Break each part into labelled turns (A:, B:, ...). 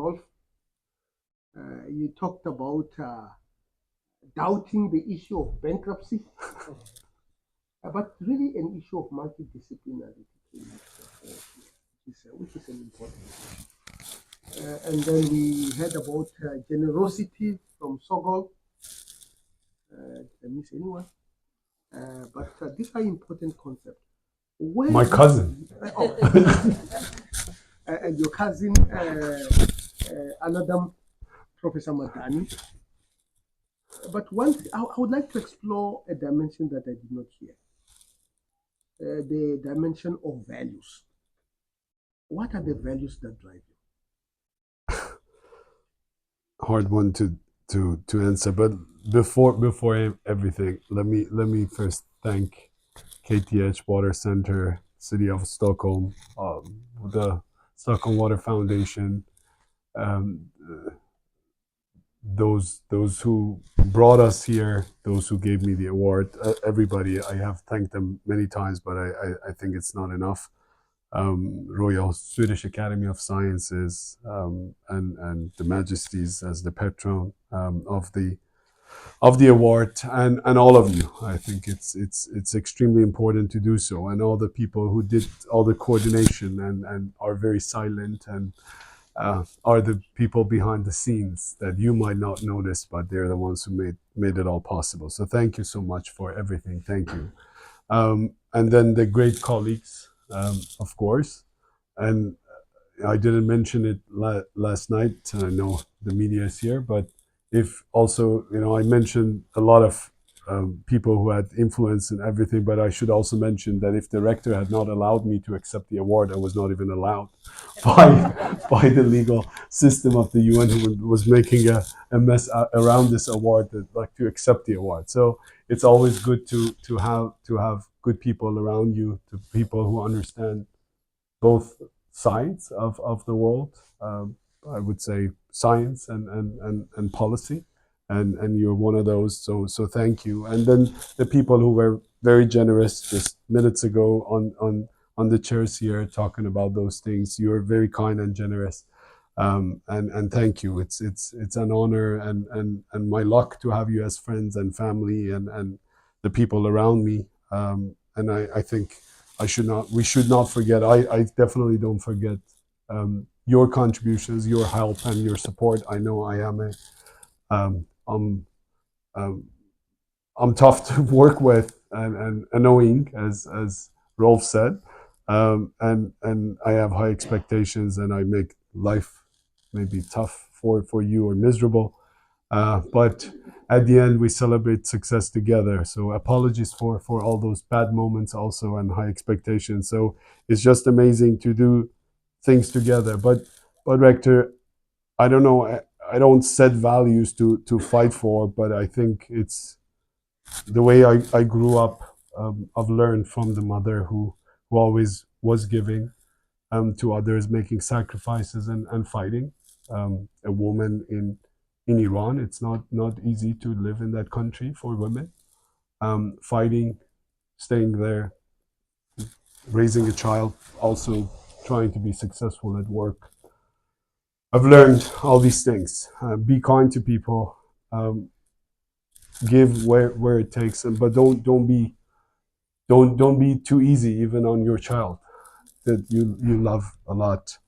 A: Rolf, you talked about doubting the issue of bankruptcy, but really an issue of multidisciplinarity, which is an important issue. And then we heard about generosity from Sogol. Did I miss anyone? But these are important concepts.
B: My cousin.
A: And your cousin, another Professor Mdani. But one, I would like to explore a dimension that I did not hear. The dimension of values. What are the values that drive you?
B: Hard one to answer, but before everything, let me first thank KTH Water Center, City of Stockholm, the Stockholm Water Foundation, those who brought us here, those who gave me the award, everybody. I have thanked them many times, but I think it's not enough. Royal Swedish Academy of Sciences, and the Majesties as the patron of the award, and all of you. I think it's extremely important to do so, and all the people who did all the coordination and are very silent and are the people behind the scenes that you might not notice, but they're the ones who made it all possible. So thank you so much for everything. Thank you. And then the great colleagues, of course. And I didn't mention it last night. I know the media is here, but if also, I mentioned a lot of people who had influence and everything, but I should also mention that if the rector had not allowed me to accept the award, I was not even allowed by the legal system of the UN, who was making a mess around this award, to accept the award. So it's always good to have good people around you, to people who understand both sides of the world. I would say science and policy, and you're one of those. So thank you. And then the people who were very generous just minutes ago on the chairs here talking about those things. You're very kind and generous, and thank you. It's an honor and my luck to have you as friends and family and the people around me. And I think we should not forget. I definitely don't forget your contributions, your help, and your support. I know I am I'm tough to work with and annoying, as Rolf said, and I have high expectations, and I make life maybe tough for you or miserable. But at the end, we celebrate success together. So apologies for all those bad moments also, and high expectations. So it's just amazing to do things together. But Rector, I don't know, I don't set values to fight for, but I think it's the way I grew up. I've learned from the mother who always was giving to others, making sacrifices and fighting. A woman in Iran, it's not easy to live in that country for women. Fighting, staying there, raising a child, also trying to be successful at work. I've learned all these things. Be kind to people, give where it takes, but don't be too easy even on your child that you love a lot,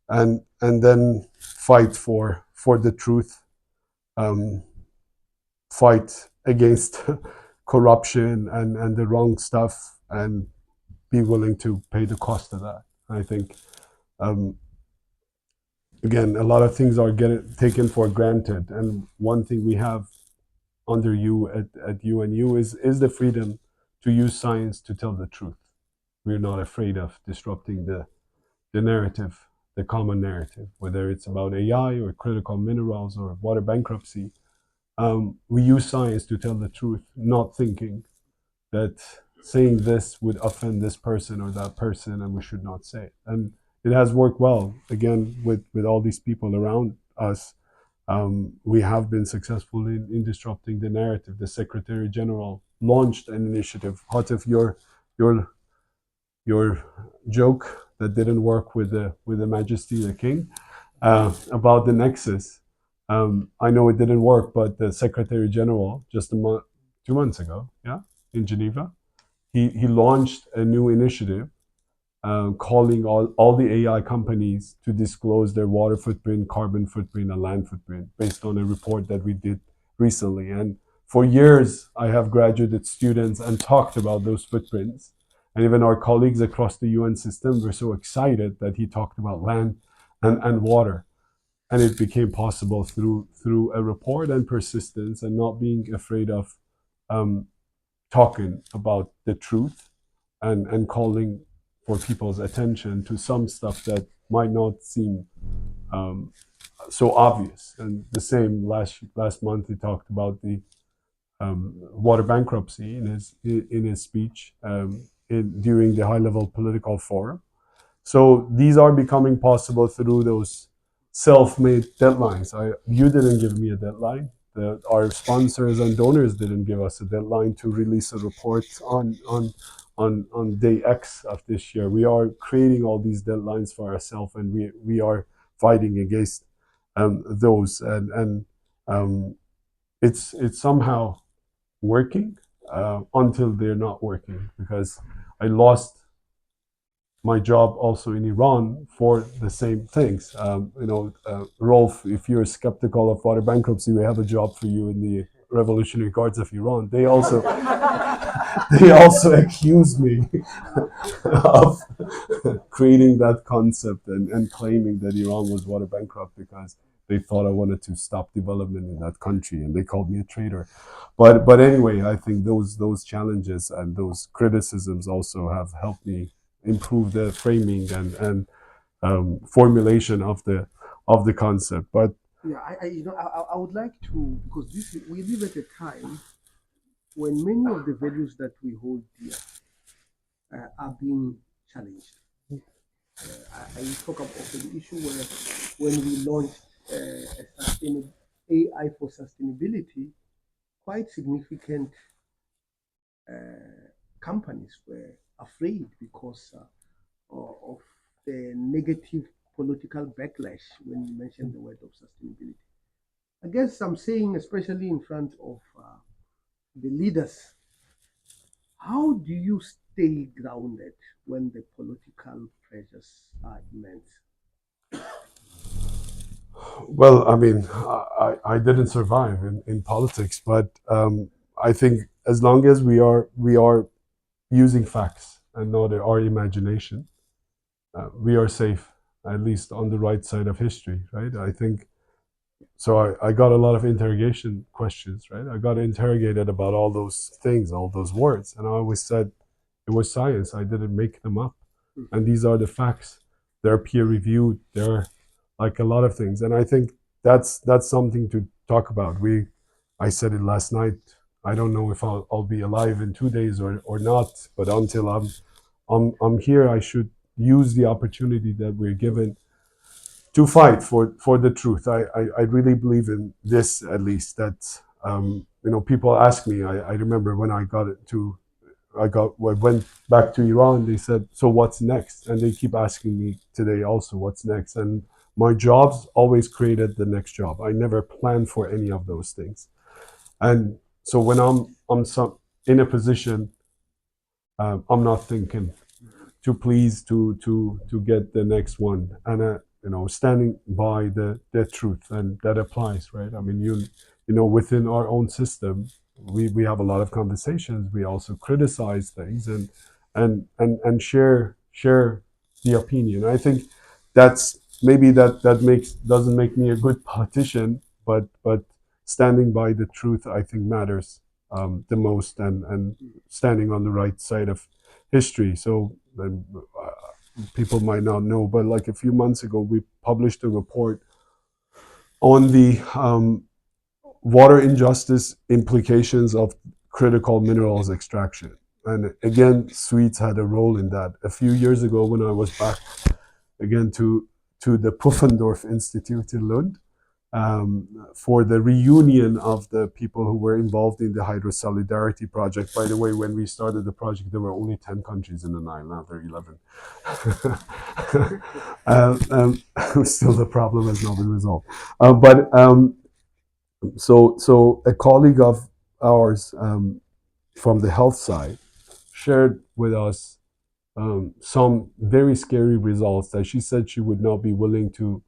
B: and then fight for the truth. Fight against corruption and the wrong stuff, and be willing to pay the cost of that. I think, again, a lot of things are taken for granted, and one thing we have under you at UNU is the freedom to use science to tell the truth. We're not afraid of disrupting the narrative, the common narrative, whether it's about AI or critical minerals or water bankruptcy. We use science to tell the truth, not thinking that saying this would offend this person or that person, and we should not say it. And it has worked well, again, with all these people around us. We have been successful in disrupting the narrative. The Secretary General launched an initiative. Hatif, your joke that didn't work with the Majesty, the King, about the nexus. I know it didn't work, but the Secretary General just 2 months ago, yeah, in Geneva, he launched a new initiative calling all the AI companies to disclose their water footprint, carbon footprint, and land footprint based on a report that we did recently. And for years, I have graduate students and talked about those footprints. And even our colleagues across the UN system were so excited that he talked about land and water. And it became possible through a report and persistence and not being afraid of talking about the truth and calling for people's attention to some stuff that might not seem so obvious. And the same last month, he talked about the water bankruptcy in his speech during the high-level political forum. So these are becoming possible through those self-made deadlines. You didn't give me a deadline. Our sponsors and donors didn't give us a deadline to release a report on day X of this year. We are creating all these deadlines for ourselves, and we are fighting against those. And it's somehow working until they're not working, because I lost my job also in Iran for the same things. Rolf, if you're skeptical of water bankruptcy, we have a job for you in the Revolutionary Guards of Iran. They also accused me of creating that concept and claiming that Iran was water bankrupt because they thought I wanted to stop development in that country, and they called me a traitor. But anyway, I think those challenges and those criticisms also have helped me improve the framing and formulation of the concept. But
A: yeah, I would like to, because we live at a time when many of the values that we hold dear are being challenged. I talk about the issue where when we launched AI for sustainability, quite significant companies were afraid because of the negative political backlash when you mention the word of sustainability. I guess I'm saying, especially in front of the leaders, how do you stay grounded when the political pressures are immense?
B: well, I mean, I didn't survive in politics, but I think as long as we are using facts and not our imagination, we are safe, at least on the right side of history, right? I think so. I got a lot of interrogation questions, right? I got interrogated about all those things, all those words, and I always said it was science. I didn't make them up, and these are the facts. They're peer reviewed. They're like a lot of things, and I think that's something to talk about. I said it last night. I don't know if I'll be alive in 2 days or not, but until I'm here, I should use the opportunity that we're given to fight for the truth. I really believe in this, at least, that people ask me. I remember when I went back to Iran, they said, so what's next? And they keep asking me today also, what's next? And my jobs always created the next job. I never planned for any of those things. And so when I'm in a position, I'm not thinking to please to get the next one, and standing by the truth, and that applies, right? I mean, within our own system, we have a lot of conversations. We also criticize things and share the opinion. I think that's maybe that doesn't make me a good politician, but standing by the truth, I think, matters the most, and standing on the right side of history. So people might not know, but like a few months ago, we published a report on the water injustice implications of critical minerals extraction. And again, Swedes had a role in that. A few years ago, when I was back again to the Pufendorf Institute in Lund, for the reunion of the people who were involved in the Hydro Solidarity project. By the way, when we started the project, there were only 10 countries in the Nile. Now there are 11. Still, the problem has not been resolved. So a colleague of ours from the health side shared with us some very scary results that she said she would not be willing to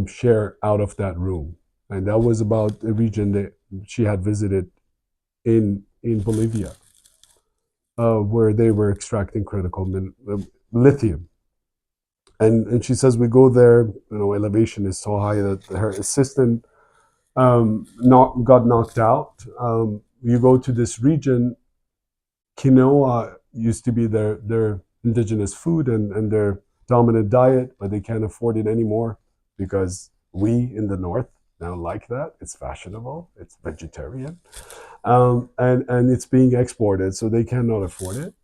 B: share out of that room. And that was about a region that she had visited in Bolivia, where they were extracting critical lithium. And she says we go there, elevation is so high that her assistant got knocked out. You go to this region, quinoa used to be their indigenous food and their dominant diet, but they can't afford it anymore because we in the north now like that. It's fashionable, it's vegetarian, and it's being exported, so they cannot afford it.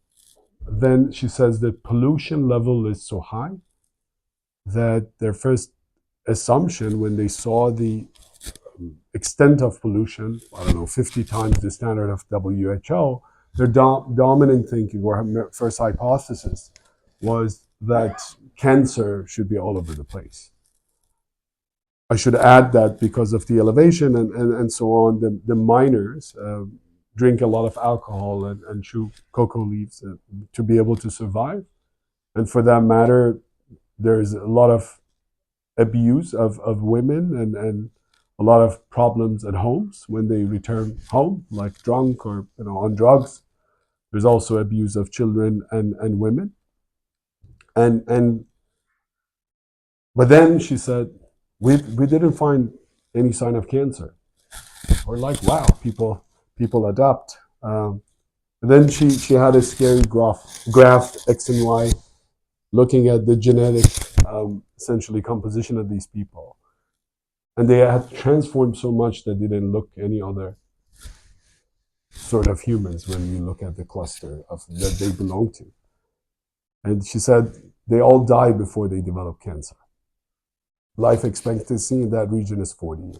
B: Then she says the pollution level is so high that their first assumption when they saw the extent of pollution, 50 times the standard of WHO, their dominant thinking or first hypothesis was that cancer should be all over the place. I should add that because of the elevation and so on, the miners drink a lot of alcohol and chew cocoa leaves to be able to survive. And for that matter, there's a lot of abuse of women and a lot of problems at homes when they return home, like drunk or on drugs. There's also abuse of children and women. But then she said, we didn't find any sign of cancer. We're like, wow, people adapt. And then she had a scary graph X and Y, looking at the genetic essentially composition of these people. And they had transformed so much that they didn't look any other sort of humans when you look at the cluster that they belong to. And she said they all die before they develop cancer. Life expectancy in that region is 40 years.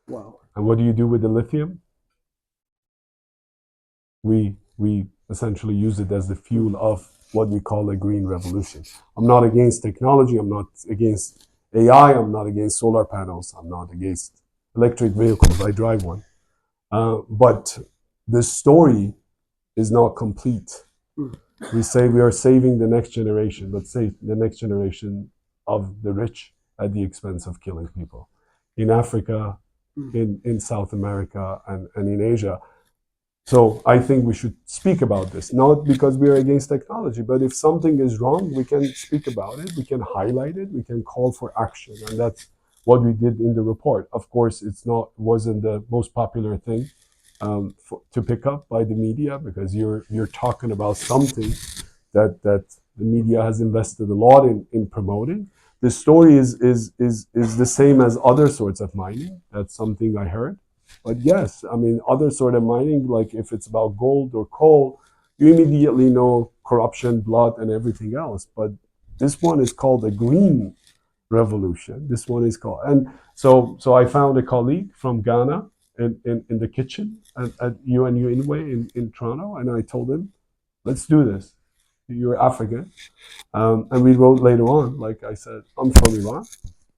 A: Wow.
B: And what do you do with the lithium? We essentially use it as the fuel of what we call a green revolution. I'm not against technology. I'm not against AI. I'm not against solar panels. I'm not against electric vehicles. I drive one. But the story is not complete. We say we are saving the next generation, but save the next generation of the rich at the expense of killing people. In Africa, in South America, and in Asia. So I think we should speak about this, not because we are against technology, but if something is wrong, we can speak about it, we can highlight it, we can call for action. And that's what we did in the report. Of course, wasn't the most popular thing to pick up by the media, because you're talking about something that the media has invested a lot in promoting. The story is the same as other sorts of mining. That's something I heard. But yes, I mean, other sort of mining, like if it's about gold or coal, you immediately know corruption, blood, and everything else. But this one is called a green revolution. This one is called, and so I found a colleague from Ghana in the kitchen at UNU Inouye in Toronto, and I told him, let's do this. You're African. And we wrote later on, like I said, I'm from Iran,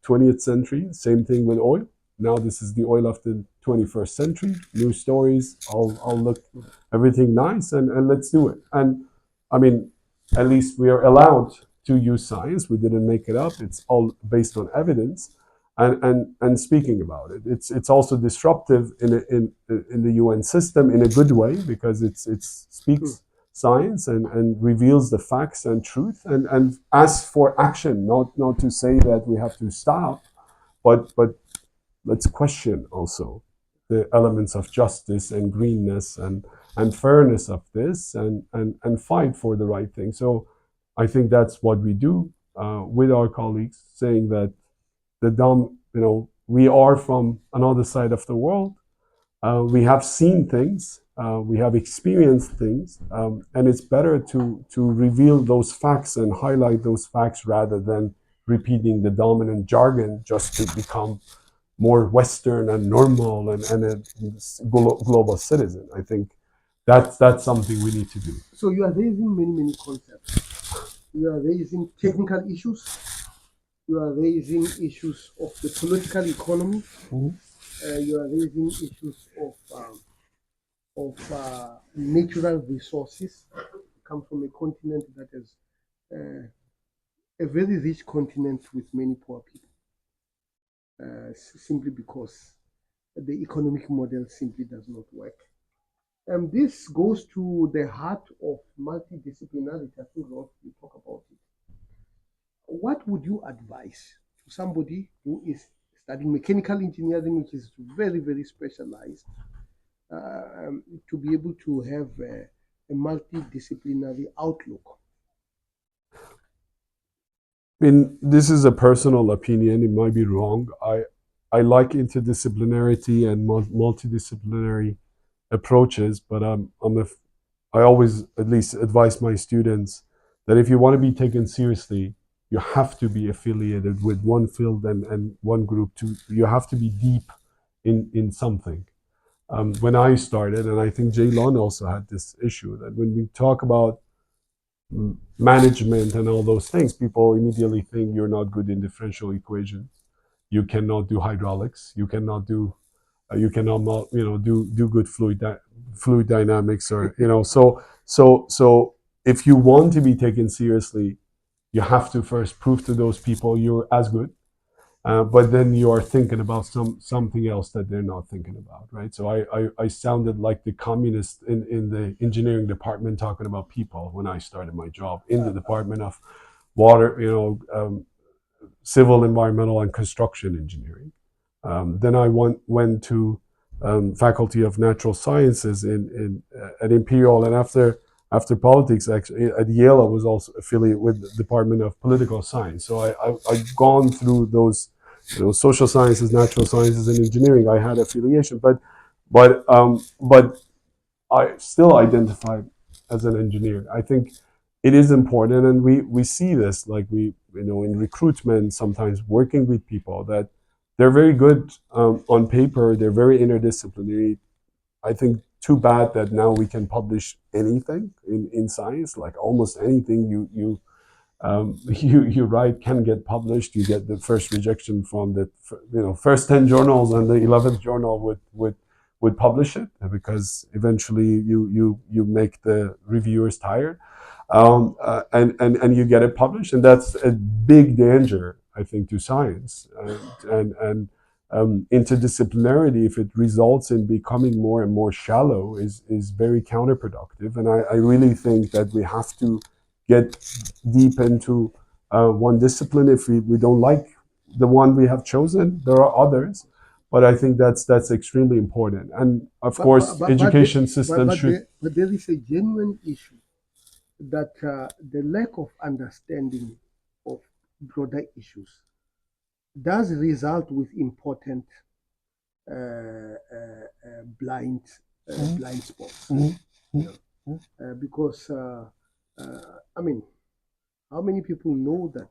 B: 20th century, same thing with oil. Now this is the oil of the 21st century, new stories, I'll look, everything nice, and let's do it. And I mean, at least we are allowed to use science. We didn't make it up. It's all based on evidence and speaking about it. It's also disruptive in the UN system in a good way, because it speaks science and reveals the facts and truth and asks for action, not to say that we have to stop, but let's question also the elements of justice and greenness and fairness of this and fight for the right thing. So I think that's what we do with our colleagues, saying that we are from another side of the world. We have seen things, we have experienced things, and it's better to reveal those facts and highlight those facts rather than repeating the dominant jargon just to become more Western and normal and a global citizen. I think that's something we need to do.
A: So you are raising many concepts. You are raising technical issues. You are raising issues of the political economy. You are raising issues of natural resources. You come from a continent that is a very rich continent with many poor people, simply because the economic model simply does not work. And this goes to the heart of multidisciplinarity. I think Ross will talk about it. What would you advise to somebody who is studying mechanical engineering, which is very specialized, to be able to have a multidisciplinary outlook?
B: I mean, this is a personal opinion. It might be wrong. I like interdisciplinarity and multidisciplinary approaches, but I always at least advise my students that if you want to be taken seriously, you have to be affiliated with one field and one group. You have to be deep in something. When I started, and I think Jaylon also had this issue, that when we talk about management and all those things, people immediately think you're not good in differential equations. You cannot do hydraulics. You cannot do do good fluid dynamics, or so if you want to be taken seriously, you have to first prove to those people you're as good, but then you are thinking about something else that they're not thinking about, right? So I sounded like the communist in the engineering department talking about people when I started my job in the Department of Water, Civil, Environmental, and Construction Engineering. Then I went to Faculty of Natural Sciences at Imperial, and after politics, actually at Yale, I was also affiliated with the Department of Political Science. So I've gone through those, social sciences, natural sciences, and engineering. I had affiliation, but I still identify as an engineer. I think it is important, and we see this, like in recruitment, sometimes working with people that they're very good on paper. They're very interdisciplinary. I think too bad that now we can publish anything in science, like almost anything you write can get published. You get the first rejection from the first 10 journals, and the 11th journal would publish it, because eventually you make the reviewers tired, and you get it published, and that's a big danger, I think, to science. And interdisciplinarity, if it results in becoming more and more shallow, is very counterproductive. And I really think that we have to get deep into one discipline. If we don't like the one we have chosen, there are others. But I think that's extremely important. And of course, education system should.
A: But there is a genuine issue that the lack of understanding of broader issues does result with important blind spots. Because I mean, how many people know that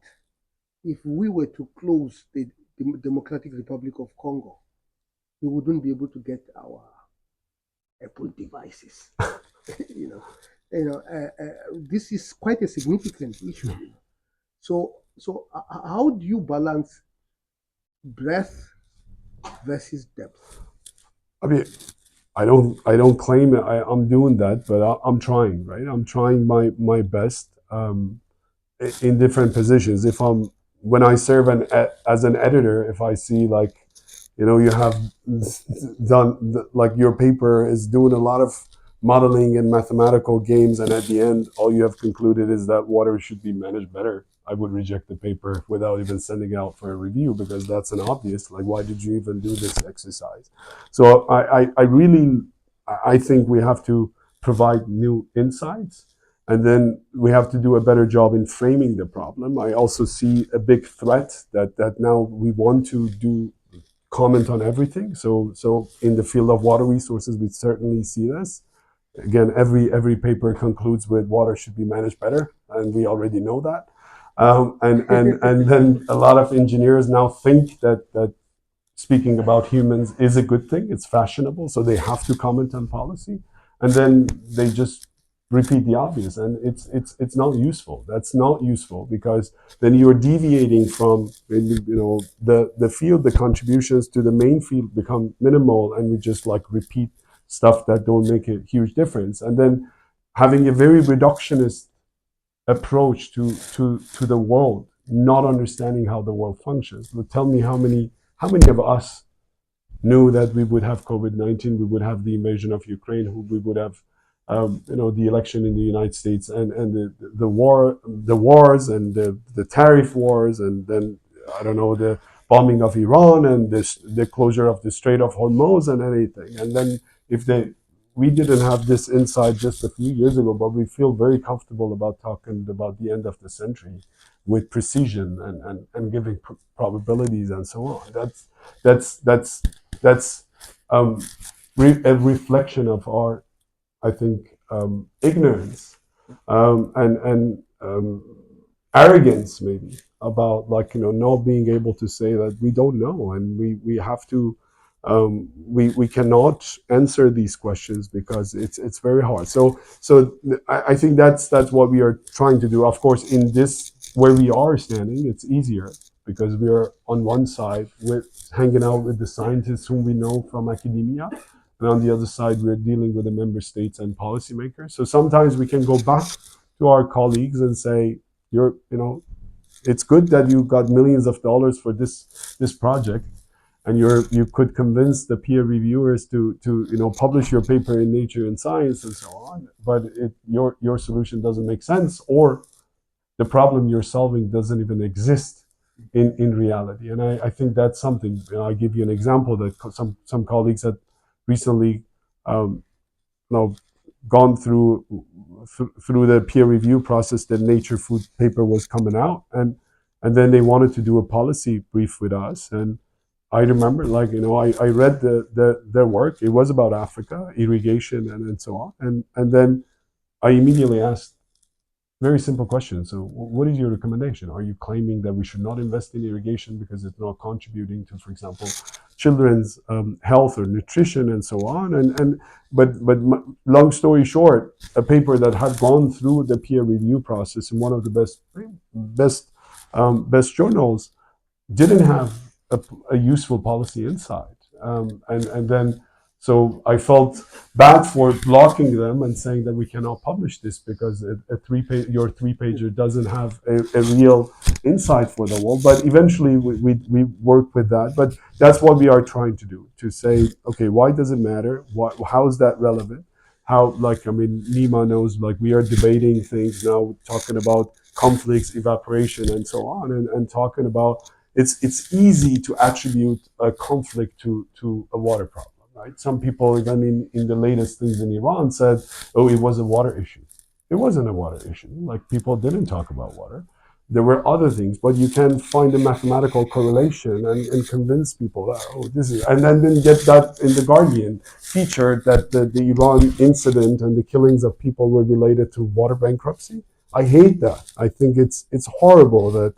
A: if we were to close the Democratic Republic of Congo, we wouldn't be able to get our Apple devices? This is quite a significant issue. So how do you balance breadth versus depth?
B: I mean, I don't claim it. I'm doing that, but I'm trying, right? I'm trying my best in different positions. When I serve as an editor, if I see you have done like your paper is doing a lot of modeling and mathematical games, and at the end, all you have concluded is that water should be managed better, I would reject the paper without even sending it out for a review, because that's an obvious, why did you even do this exercise? So I think we have to provide new insights, and then we have to do a better job in framing the problem. I also see a big threat that now we want to do comment on everything. So in the field of water resources, we certainly see this. Again, every paper concludes with water should be managed better, and we already know that. And then a lot of engineers now think that speaking about humans is a good thing. It's fashionable, so they have to comment on policy, and then they just repeat the obvious, and it's not useful. That's not useful, because then you're deviating from the field. The contributions to the main field become minimal, and we just like repeat stuff that don't make a huge difference, and then having a very reductionist approach to the world, not understanding how the world functions. But tell me how many of us knew that we would have COVID-19, we would have the invasion of Ukraine, we would have the election in the United States, and the wars, and the tariff wars, and then I don't know, the bombing of Iran, and the closure of the Strait of Hormuz, and anything. And then we didn't have this insight just a few years ago, but we feel very comfortable about talking about the end of the century with precision and giving probabilities and so on. That's a reflection of our, I think, ignorance and arrogance, maybe, about not being able to say that we don't know, and we have to. We cannot answer these questions because it's very hard. So I think that's what we are trying to do. Of course, in this where we are standing, it's easier because we are on one side with hanging out with the scientists whom we know from academia, and on the other side we're dealing with the member states and policymakers. So sometimes we can go back to our colleagues and say, it's good that you got millions of dollars for this project, and you could convince the peer reviewers to publish your paper in Nature and Science and so on, but your solution doesn't make sense, or the problem you're solving doesn't even exist in reality. And I think that's something. I'll give you an example that some colleagues had recently gone through the peer review process. The Nature Food paper was coming out, and then they wanted to do a policy brief with us. And I remember, I read their work. It was about Africa, irrigation, and so on. And then I immediately asked very simple question. So what is your recommendation? Are you claiming that we should not invest in irrigation because it's not contributing to, for example, children's health or nutrition and so on? But long story short, a paper that had gone through the peer review process in one of the best journals didn't have a useful policy insight. And then so I felt bad for blocking them and saying that we cannot publish this because your three-pager doesn't have a real insight for the world. But eventually we work with that. But that's what we are trying to do, to say, okay, why does it matter? How is that relevant? How, Nima knows, we are debating things now, talking about conflicts, evaporation, and so on, and talking about it's easy to attribute a conflict to a water problem. Right? Some people, even in the latest things in Iran, said, "Oh, it was a water issue." It wasn't a water issue. People didn't talk about water. There were other things, but you can find a mathematical correlation and convince people that this is, and then get that in the Guardian featured that the Iran incident and the killings of people were related to water bankruptcy. I hate that. I think it's horrible that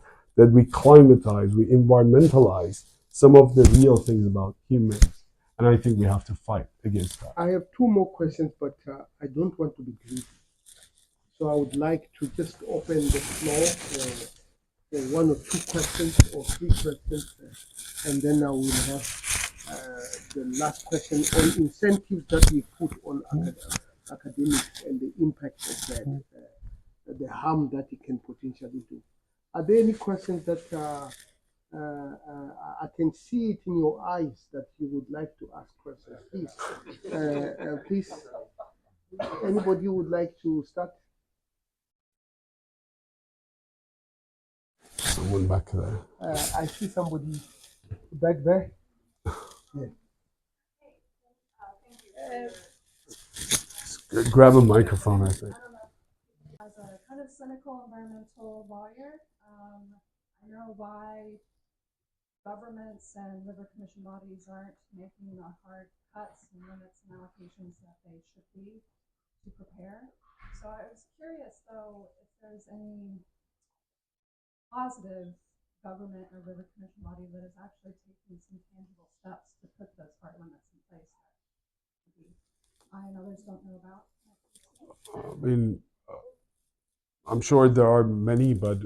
B: we climatize, we environmentalize some of the real things about humans. And I think we have to fight against that.
A: I have two more questions, but I don't want to be greedy. So I would like to just open the floor for one or two questions or three questions, and then I will have the last question on incentives that we put on academics and the impact of that, the harm that it can potentially do. Are there any questions that I can see it in your eyes that you would like to ask questions? Please, please, anybody would like to start?
B: Someone back there.
A: I see somebody back there. Yeah.
B: Grab a microphone, I think.
C: As a kind of cynical environmental lawyer, I know why governments and river commission bodies aren't making the hard cuts and limits and allocations that they should be to prepare. So I was curious, though, if there's any positive government or river commission body that is actually taking some tangible steps to put those hard limits in place that I and others don't know about?
B: I mean, I'm sure there are many, but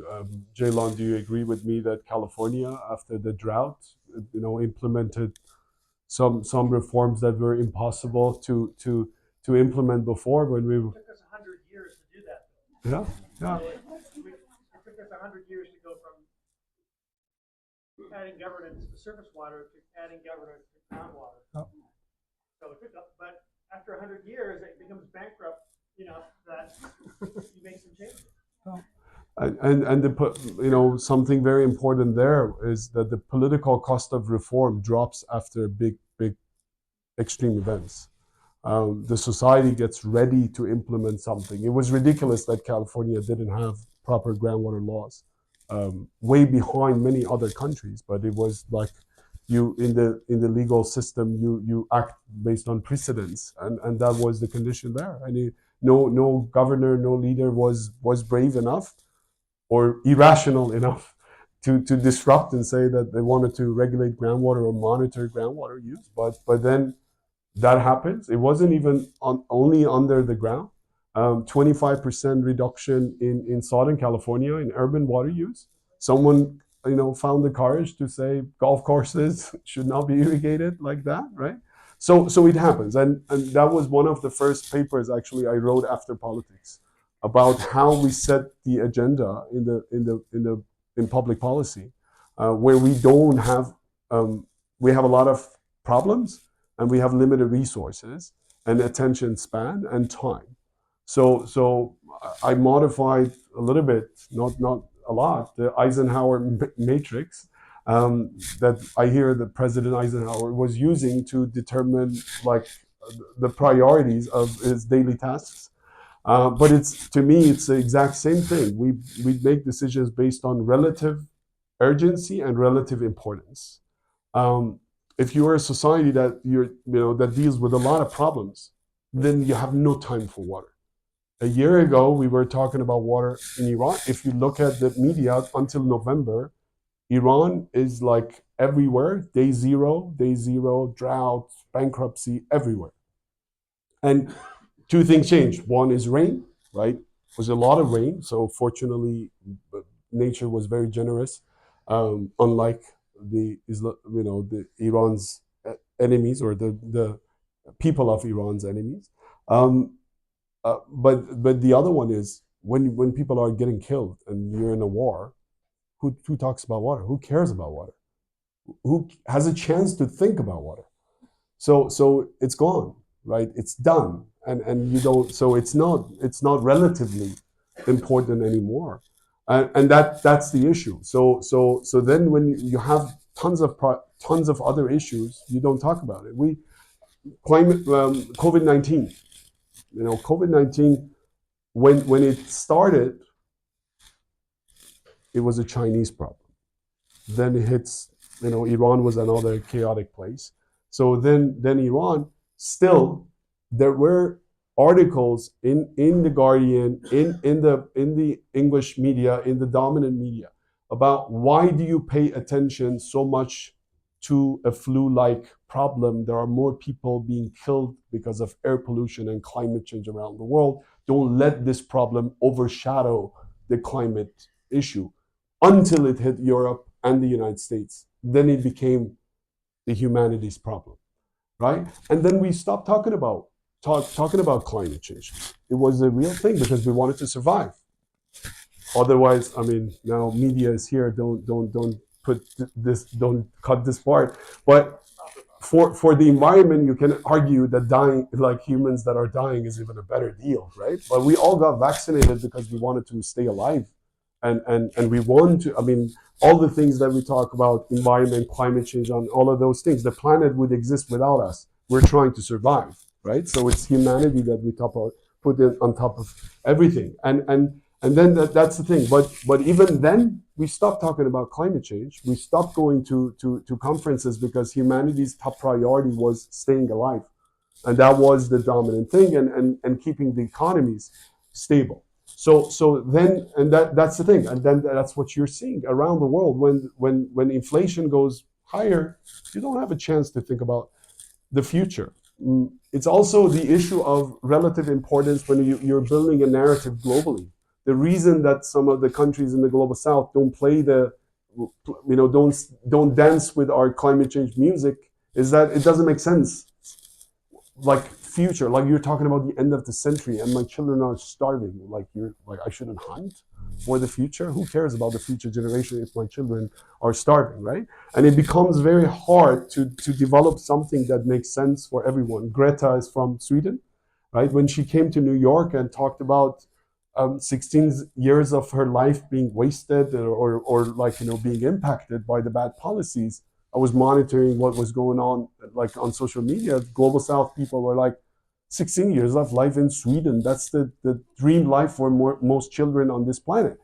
B: Jaylon, do you agree with me that California, after the drought, implemented some reforms that were impossible to implement before when we?
D: It took us 100 years to do that.
B: Yeah, yeah.
D: It took us 100 years to go from adding governance to surface water to adding governance to groundwater.
B: Oh.
D: So it took up, but after 100 years, it becomes bankrupt. That you make some changes.
B: And something very important there is that the political cost of reform drops after big extreme events. The society gets ready to implement something. It was ridiculous that California didn't have proper groundwater laws, way behind many other countries. But it was like you in the legal system you act based on precedents, and that was the condition there. And no governor, no leader was brave enough or irrational enough to disrupt and say that they wanted to regulate groundwater or monitor groundwater use. But then that happens. It wasn't even only under the ground. 25% reduction in Southern California in urban water use. Someone found the courage to say golf courses should not be irrigated like that, right? So it happens, and that was one of the first papers actually I wrote after politics about how we set the agenda in public policy, where we don't have we have a lot of problems and we have limited resources and attention span and time. So I modified a little bit, not a lot, the Eisenhower matrix that I hear that President Eisenhower was using to determine like the priorities of his daily tasks. But to me, it's the exact same thing. We make decisions based on relative urgency and relative importance. If you are a society that that deals with a lot of problems, then you have no time for water. A year ago, we were talking about water in Iran. If you look at the media until November, Iran is like everywhere, day zero, drought, bankruptcy, everywhere. And two things changed. One is rain, right? It was a lot of rain, so fortunately, nature was very generous, unlike the Iran's enemies or the people of Iran's enemies. But the other one is when people are getting killed and you're in a war, who talks about water? Who cares about water? Who has a chance to think about water? So it's gone, right? It's done, and you don't. So it's not relatively important anymore, and that's the issue. So then when you have tons of other issues, you don't talk about it. Climate, COVID-19. COVID-19, when it started, it was a Chinese problem. Then it hits, Iran was another chaotic place. So then Iran, still, there were articles in the Guardian, in the English media, in the dominant media, about why do you pay attention so much to a flu-like problem? There are more people being killed because of air pollution and climate change around the world. Don't let this problem overshadow the climate issue. Until it hit Europe and the United States, then it became the humanities problem, right? And then we stopped talking about climate change. It was a real thing because we wanted to survive. Otherwise, I mean, now media is here. Don't put this. Don't cut this part. But for the environment, you can argue that dying, like humans that are dying, is even a better deal, right? But we all got vaccinated because we wanted to stay alive. And we want to, I mean, all the things that we talk about, environment, climate change, on all of those things, the planet would exist without us. We're trying to survive, right? So it's humanity that we put it on top of everything. And then that's the thing. But even then, we stopped talking about climate change. We stopped going to conferences because humanity's top priority was staying alive. And that was the dominant thing and keeping the economies stable. So then, and that's the thing, and then that's what you're seeing around the world. When inflation goes higher, you don't have a chance to think about the future. It's also the issue of relative importance when you're building a narrative globally. The reason that some of the countries in the global south don't play don't dance with our climate change music is that it doesn't make sense. Like future, like you're talking about the end of the century and my children are starving. Like I shouldn't hunt for the future. Who cares about the future generation if my children are starving, right? And it becomes very hard to develop something that makes sense for everyone. Greta is from Sweden, right? When she came to New York and talked about 16 years of her life being wasted or being impacted by the bad policies, I was monitoring what was going on, like on social media. Global South people were like, 16 years of life in Sweden, that's the dream life for most children on this planet.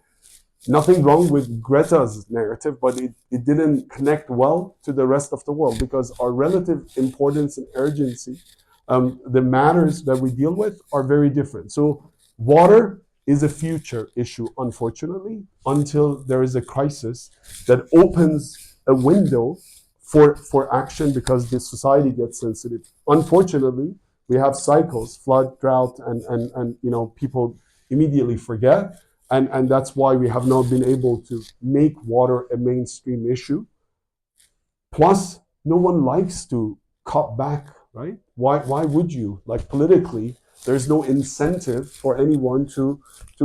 B: Nothing wrong with Greta's narrative, but it didn't connect well to the rest of the world because our relative importance and urgency, the matters that we deal with are very different. So water is a future issue, unfortunately, until there is a crisis that opens a window for action because the society gets sensitive. Unfortunately, we have cycles, flood, drought, and people immediately forget. And that's why we have not been able to make water a mainstream issue. Plus, no one likes to cut back, right? Why would you? Like politically, there's no incentive for anyone to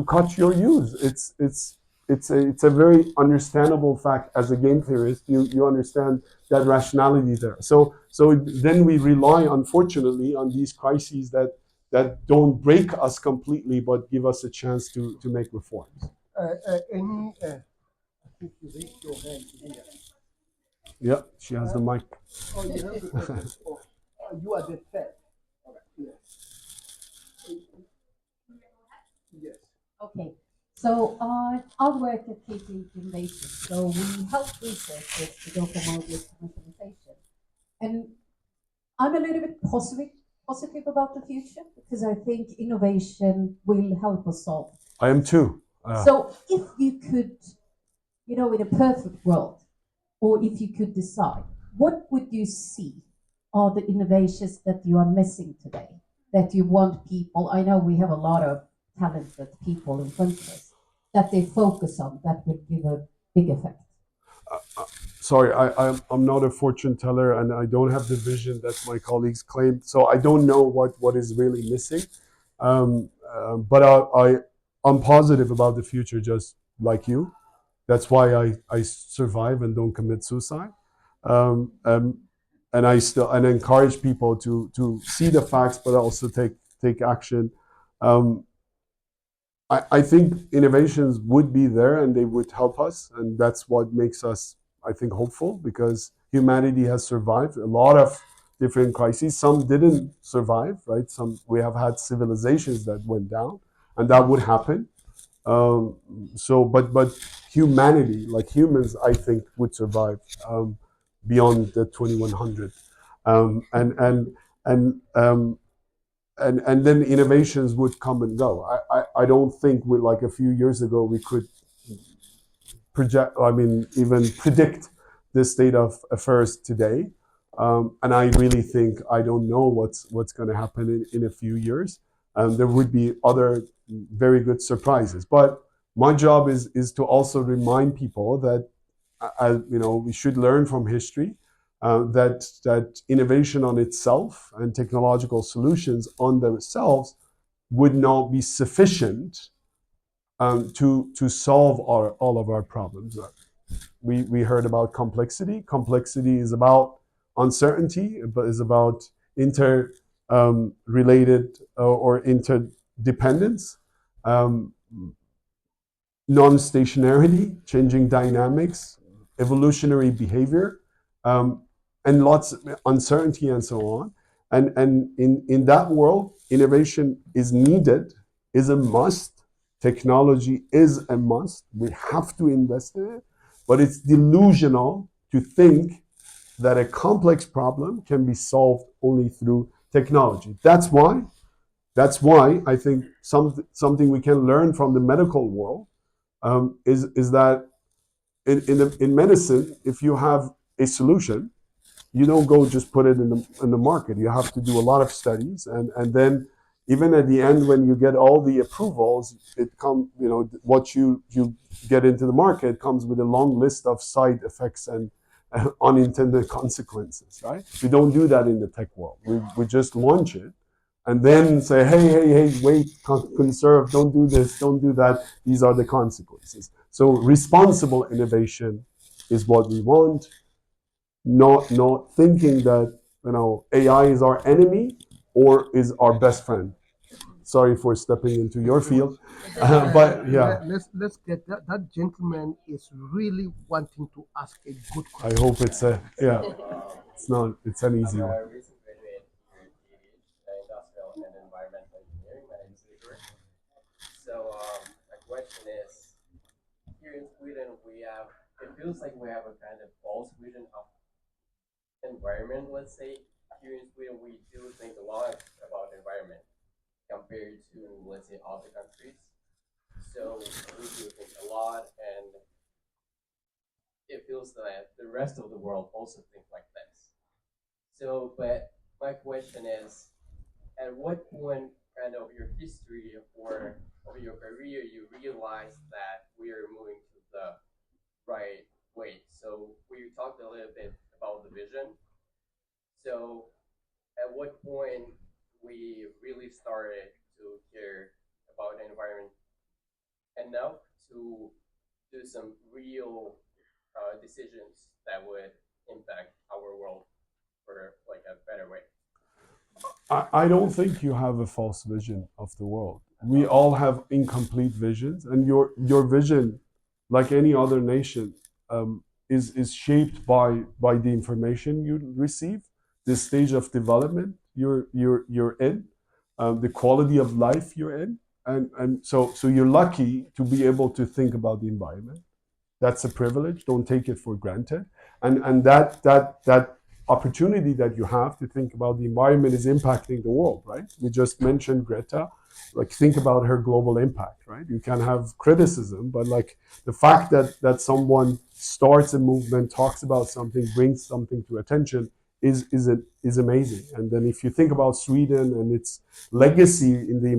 B: cut your use. It's a very understandable fact as a game theorist. You understand that rationality there. So then we rely, unfortunately, on these crises that don't break us completely, but give us a chance to make reforms.
A: I think you raised your hand here.
B: Yeah, she has the mic.
A: Oh, you have the question. You are the third. Yes. Yes.
E: Okay. So I work at Thinking Innovation. So we help researchers to go from idea to commercialization. And I'm a little bit positive about the future because I think innovation will help us solve.
B: I am too.
E: So if you could, in a perfect world, or if you could decide, what would you see are the innovations that you are missing today, that you want people, I know we have a lot of talented people in front of us, that they focus on, that would give a big effect?
B: Sorry, I'm not a fortune teller and I don't have the vision that my colleagues claim. So I don't know what is really missing. But I'm positive about the future, just like you. That's why I survive and don't commit suicide. And I encourage people to see the facts, but also take action. I think innovations would be there and they would help us, and that's what makes us, I think, hopeful, because humanity has survived a lot of different crises. Some didn't survive, right? We have had civilizations that went down, and that would happen. But humanity, like humans, I think would survive beyond the 2100. And then innovations would come and go. I don't think like a few years ago we could even predict the state of affairs today. And I really think I don't know what's going to happen in a few years. There would be other very good surprises. But my job is to also remind people that we should learn from history. That innovation on itself and technological solutions on themselves would not be sufficient to solve all of our problems. We heard about complexity. Complexity is about uncertainty, but is about interrelated or interdependence, non-stationarity, changing dynamics, evolutionary behavior. And lots of uncertainty and so on. And in that world, innovation is needed, is a must. Technology is a must. We have to invest in it. But it's delusional to think that a complex problem can be solved only through technology. That's why that's why I think something we can learn from the medical world is that in medicine, if you have a solution, you don't go just put it in the market. You have to do a lot of studies, and then even at the end, when you get all the approvals, what you get into the market comes with a long list of side effects and unintended consequences, right? We don't do that in the tech world. We just launch it and then say, hey, wait, conserve, don't do this, don't do that. These are the consequences. So responsible innovation is what we want, not thinking that AI is our enemy or is our best friend. Sorry for stepping into your field, but yeah.
A: Let's get that gentleman is really wanting to ask a good question.
B: I hope it's it's an easy one.
F: Recent graduate here at Industrial and Environmental Engineering. My name is Victor. So my question is, here in Sweden, it feels like we have a kind of false vision of environment, let's say. Here in Sweden, we do think a lot about environment compared to, let's say, other countries. So we do think a lot, and it feels that the rest of the world also think like this. So, but my question is, at what point kind of your history or of your career you realize that we are moving to the right way? So we talked a little bit about the vision. So at what point we really started to care about the environment enough to do some real decisions that would impact our world for like a better way?
B: I don't think you have a false vision of the world. We all have incomplete visions, and your vision, like any other nation, is shaped by the information you receive, the stage of development you're in, the quality of life you're in, and so you're lucky to be able to think about the environment. That's a privilege. Don't take it for granted, and that opportunity that you have to think about the environment is impacting the world, right? We just mentioned Greta. Like, think about her global impact, right? You can have criticism, but like the fact that someone starts a movement, talks about something, brings something to attention is amazing. And then if you think about Sweden and its legacy in the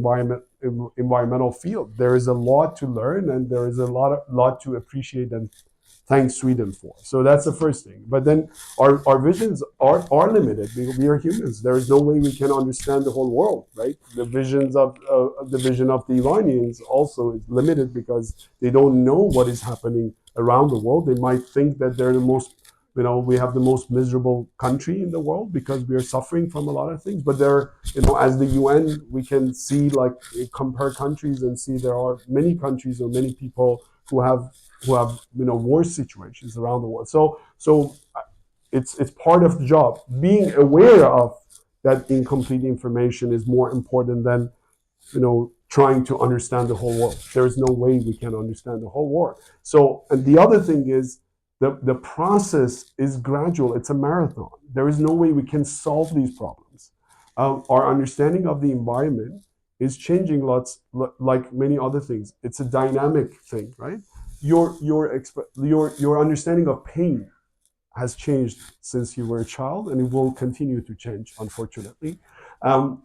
B: environmental field, there is a lot to learn, and there is a lot to appreciate and thank Sweden for. So that's the first thing. But then our visions are limited. We are humans. There is no way we can understand the whole world, right? The vision of the Iranians also is limited because they don't know what is happening around the world. They might think that they're the most, we have the most miserable country in the world because we are suffering from a lot of things. But there, as the UN, we can see, like, compare countries and see there are many countries or many people who have war situations around the world. So it's part of the job. Being aware of that incomplete information is more important than trying to understand the whole world. There is no way we can understand the whole world. So, and the other thing is the process is gradual. It's a marathon. There is no way we can solve these problems. Our understanding of the environment is changing lots, like many other things. It's a dynamic thing, right? Your understanding of pain has changed since you were a child, and it will continue to change, unfortunately. And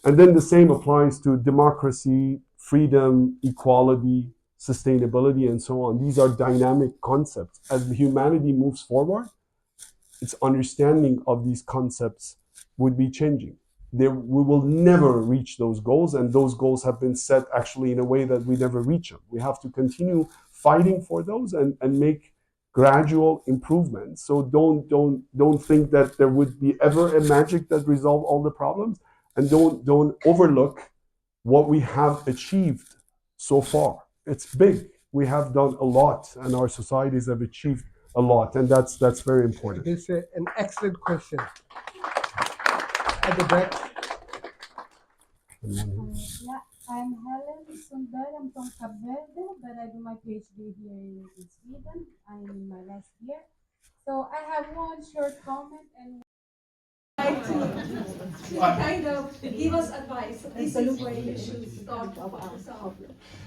B: then the same applies to democracy, freedom, equality, sustainability, and so on. These are dynamic concepts. As humanity moves forward, its understanding of these concepts would be changing. We will never reach those goals, and those goals have been set actually in a way that we never reach them. We have to continue fighting for those and make gradual improvements. So don't think that there would be ever a magic that resolve all the problems, and don't overlook what we have achieved so far. It's big. We have done a lot, and our societies have achieved a lot, and that's very important.
A: It's an excellent question. At the back.
E: Yeah, I'm Helen Sundberg. I'm from Cape Verde, but I do my PhD here in Sweden. I'm in my last year. So I have one short comment and
C: to kind of give us advice. This is where you should start. So,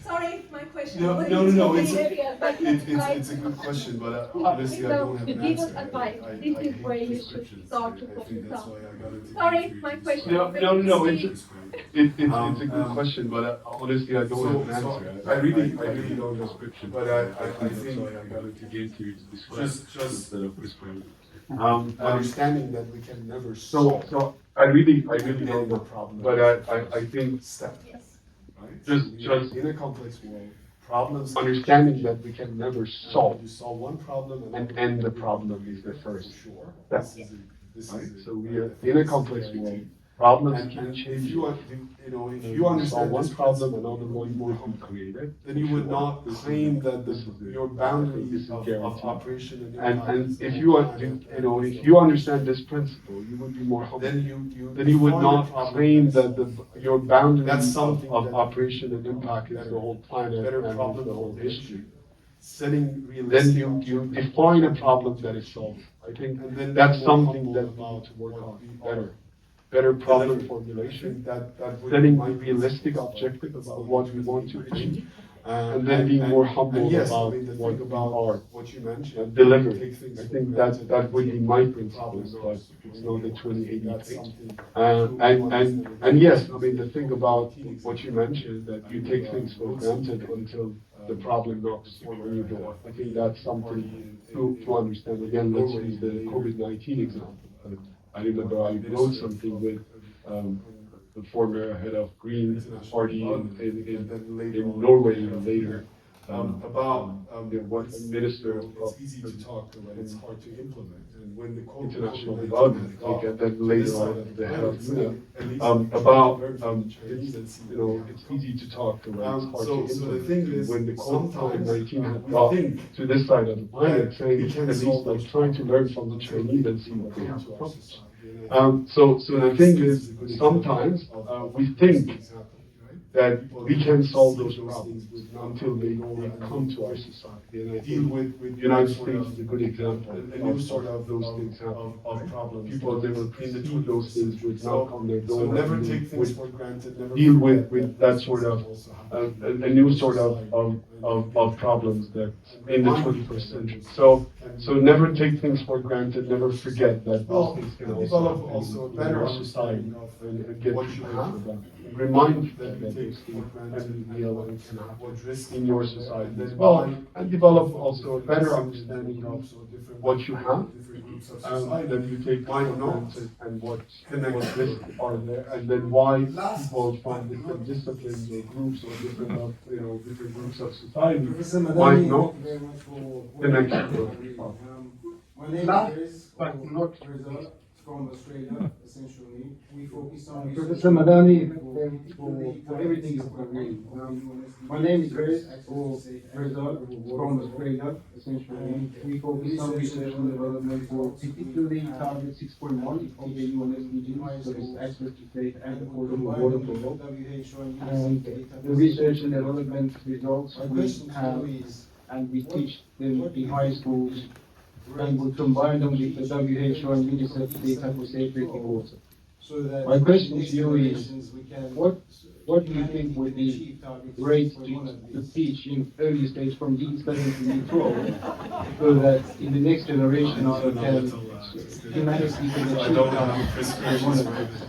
C: sorry, my question.
B: No, it's a good question, but honestly, I don't have
C: to
B: an
C: give us
B: answer.
C: advice. This is where you should start to focus on.
B: Sorry,
C: my question.
B: No, it's a good question, but honestly, I don't have an answer. I really don't know description, but I think I got it to give to you to describe just instead of whispering. Understanding that we can never solve. So I really don't know problem, but I think step. Right? Just in a complex world, problems. Understanding that we can never solve. You solve one problem and end the problem is the first. Sure. That's right. So we are in a complex world. Problems can change. If you understand one problem and another one more created, then you would not claim that your boundaries of operation and if you understand this principle, you would be more humble. Then you would not claim that your boundaries of operation and impact is the whole planet and the whole history. Then you define a problem that is solved. I think that's something that we need to work on better problem formulation, setting realistic objectives about what we want to achieve, and then being more humble about what you mentioned, delivering. I think that would be my principles, but it's not the 2080 thing. And yes, I mean the thing about what you mentioned, that you take things for granted until the problem knocks on your door. I think that's something to understand. Again, let's use the COVID-19 example. I remember I wrote something with the former head of Green Party in Norway later about what minister
G: it's easy to talk to, but it's hard to implement. And when the
B: international development, and then later on the head of about it's easy to talk to, but it's hard to implement.
G: So the thing is,
B: when the COVID-19 had got to this side of the planet, saying at least like trying to learn from the Chinese and see what they have accomplished. So the thing is, sometimes we think that we can solve those problems until they come to our society. And I think the United States is a good example of those things happening. People that were premature, those things would knock on their door.
G: So never take things for granted. Never
B: deal with that sort of a new sort of problems that in the 21st century. So never take things for granted. Never forget that those things can
G: develop also a better
B: society and get
G: what you have.
B: Remind them that those things can be real and can happen in your society as well, and develop also a better understanding of what you have, and then you take for granted and what risks are there, and then why people from different disciplines or groups or different groups of society might not connect to those problems.
H: My name is not from Australia, essentially. We focus on
I: Professor Madani, for everything you have made. My name is Grace, from Australia, essentially. We focus on research and development for particularly target 6.1 of the UN SDGs, so it's access to safe and affordable water for all. And the research and development results we have, and we teach them in high schools, and we combine them with the WHO and UNICEF data for safe drinking water. My question to you is, what do you think would be great to teach in early stage from D7 to D12, so that in the next generation humanity can achieve targets?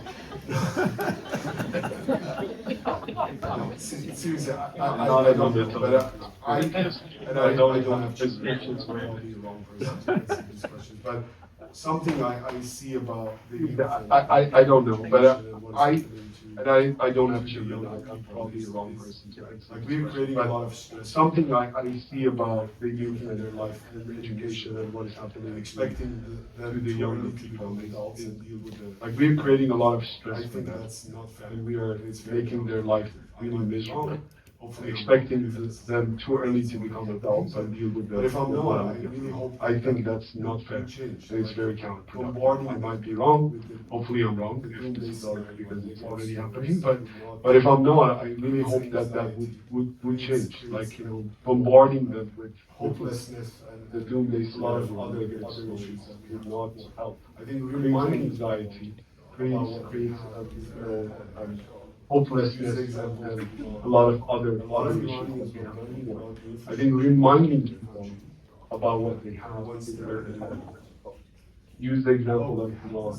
G: Seriously, I don't know, but I don't have prescriptions for all the wrong person to answer these questions. But something I see about the youth
B: I don't know, but I don't have children. I'm probably the wrong person to answer.
G: Like we're creating a lot of stress.
B: Something I see about the youth and their life and their education and what is happening,
G: expecting them
B: the
G: to
B: young
G: early
B: people
G: become adults and deal with the.
B: like we're creating a lot of stress
G: I
B: for
G: think
B: them,
G: that's not fair.
B: and we are
G: It's
B: making their life really miserable.
G: Hopefully
B: Expecting them too early to become adults and deal with
G: But if I'm
B: the
G: not, I really hope.
B: I think that's not fair.
G: Change.
B: And it's very counterproductive. I might be wrong. Hopefully I'm wrong if this is already because it's already happening. But if I'm not, I really hope that would change. Like bombarding them with
G: hopelessness
B: the
G: and
B: doomsday
G: a lot of
B: scenario
G: other
B: issues
G: issues
B: would not help.
G: I think
B: Creating anxiety
G: creates hopelessness and a lot of other issues that we have to deal with. I think reminding people about what they have is very important. Use the example of Iran.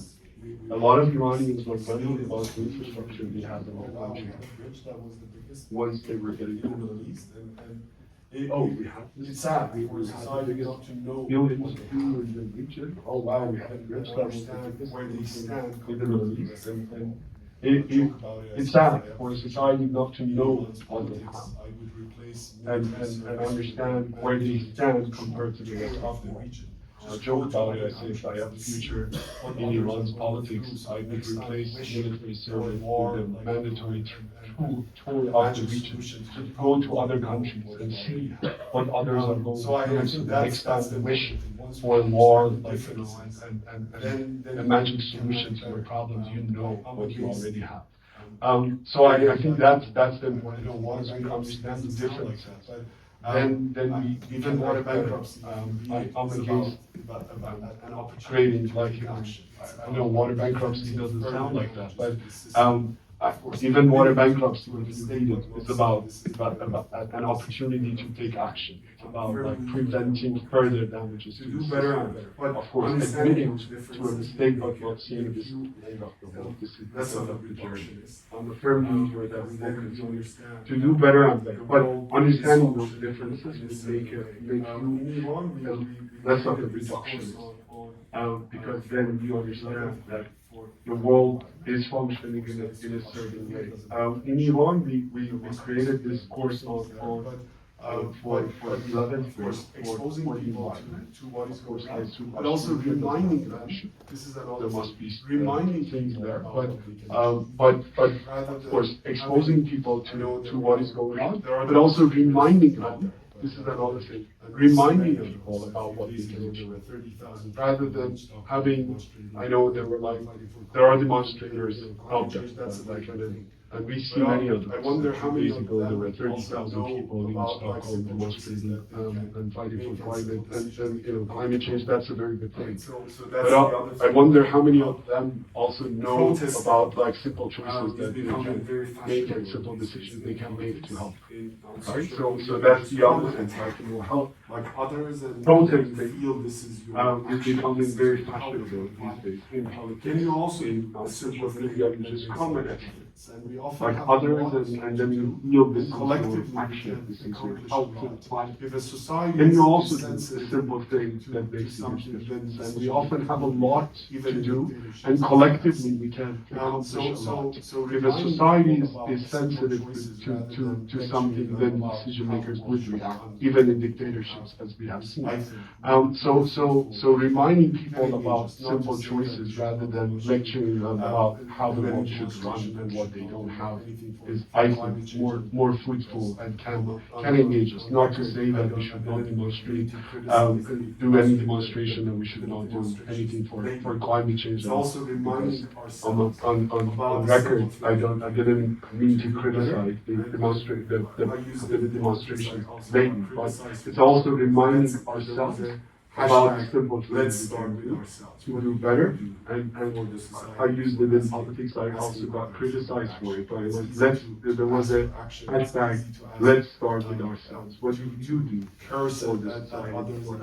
G: A lot of Iranians were worried about the infrastructure they have in the country. Once they were getting to the Middle East, we have this sad. We were society not to know buildings in the region. Oh wow, we have a bridge that was the biggest where they stand in the Middle East, and it's sad for a society not to know what they have and understand where they stand compared to the rest of the region. I joke about it. I say if I have a future in Iran's politics, I would replace military service with a mandatory tour of the region to go to other countries and see what others are going through. So the next time they wish for a war, and imagine solutions to your problems, you know what you already have. So I think that's the important thing. Once we understand the differences, then we even more bankruptcy. I'm against creating like I know water bankruptcy doesn't sound like that, but even water bankruptcy, when you read it, it's about an opportunity to take action. It's about like preventing further damages to do better and better. But of course, admitting to a mistake but not seeing this end of the world. This is that's not the journey. I'm a firm believer that we will continue to do better and better. But understanding those differences will make you less of a reductionist. Because then you understand that the world is functioning in a certain way. In Iran, we created this course for 11th grade for the environment, to what is going on, but also reminding them. This is another. There must be reminding things there, but of course exposing people to what is going on, but also reminding them. This is another thing. Reminding people about what they can do, rather than having. I know there are demonstrators out there, and we see many of them. I wonder how many days ago there were 30,000 people in Stockholm demonstrating and fighting for climate and climate change. That's a very good thing. But I wonder how many of them also know about like simple choices that they can make and simple decisions they can make to help. Right? So that's the other thing. Like help. Like others and protesting, they feel this is is becoming very fashionable these days in politics. Can you also social media, you just comment at like others and then you feel this is your action, this is your help to the planet. If a society and you also do the simple thing that makes a huge difference. And we often have a lot to do, and collectively we can accomplish a lot. If a society is sensitive to something, then decision makers would react, even in dictatorships, as we have seen. So reminding people about simple choices rather than lecturing them about how the world should run and what they don't have is, I think, more fruitful and can engage us. Not to say that we should not demonstrate, do any demonstration, and we should not do anything for climate change. Also reminding ourselves on record, I didn't mean to criticize the demonstration lately, but it's also reminding ourselves about simple things to do better. And I used it in politics. I also got criticized for it, but there was a hashtag, let's start with ourselves. What do you do for the society for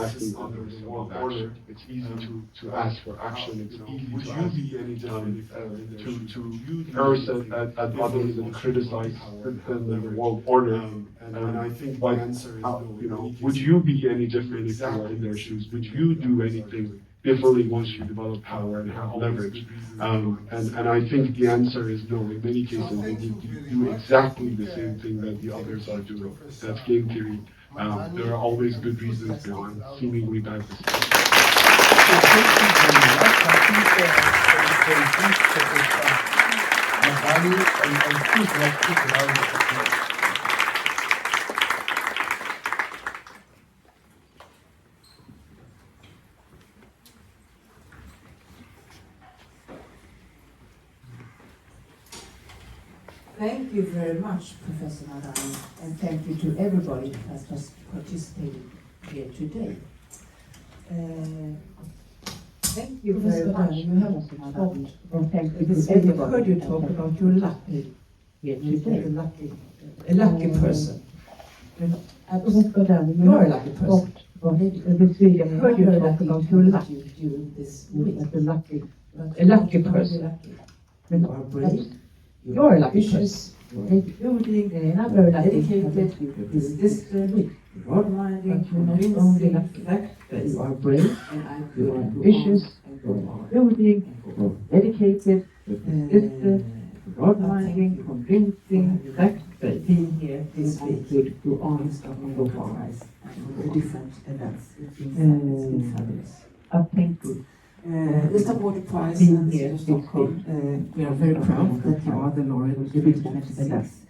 G: asking others for action? It's easy to ask for action. It's easy to ask to curse at others and criticize the world order. And I think the answer is no. Would you be any different if you were in their shoes? Would you do anything differently once you develop power and have leverage? And I think the answer is no. In many cases, they do exactly the same thing that the others are doing. That's game theory. There are always good reasons behind seemingly bad decisions.
J: Thank you very much, Professor Mardani, and thank you to everybody who has just participated here today. Thank you very much. You have talked, and thank you to everybody. I've heard you talk about your lucky here today. A lucky person. You're a lucky person. I've heard you talk about your lucky during this week. A lucky person. You are brave. You're a lucky person. You're very dedicated to this discipline. Broad-minded, convincing, fact-based. You are brave, you are ambitious, you're dedicated, broad-minded, convincing, fact-based. Being here this week to honest and go far for different events. It's been fabulous. Thank you. The Stopwater Prize and in Stockholm, we are very proud that you are the laureate of 2026,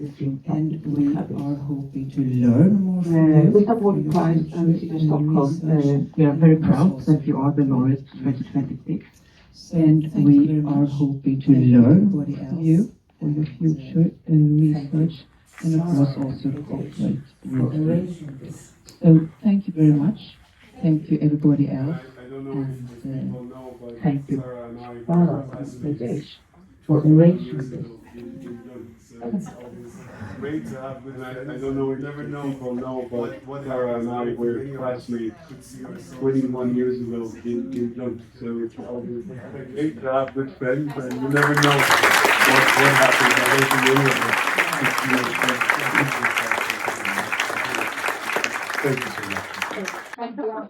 J: and we are hoping to learn more from you. The Stopwater Prize and in Stockholm, we are very proud that you are the laureate of 2026, and we are hoping to learn from you for your future research, and of course also cooperate with you. So thank you very much. Thank you everybody else. And thank you, for arranging this.
G: Great to have with I don't know, we never know if we'll know, but Tara and I were classmates 21 years ago in Lund. So it's always great to have good friends, and you never know what happens. I don't think any of us. Thank you so much.
E: Thank you.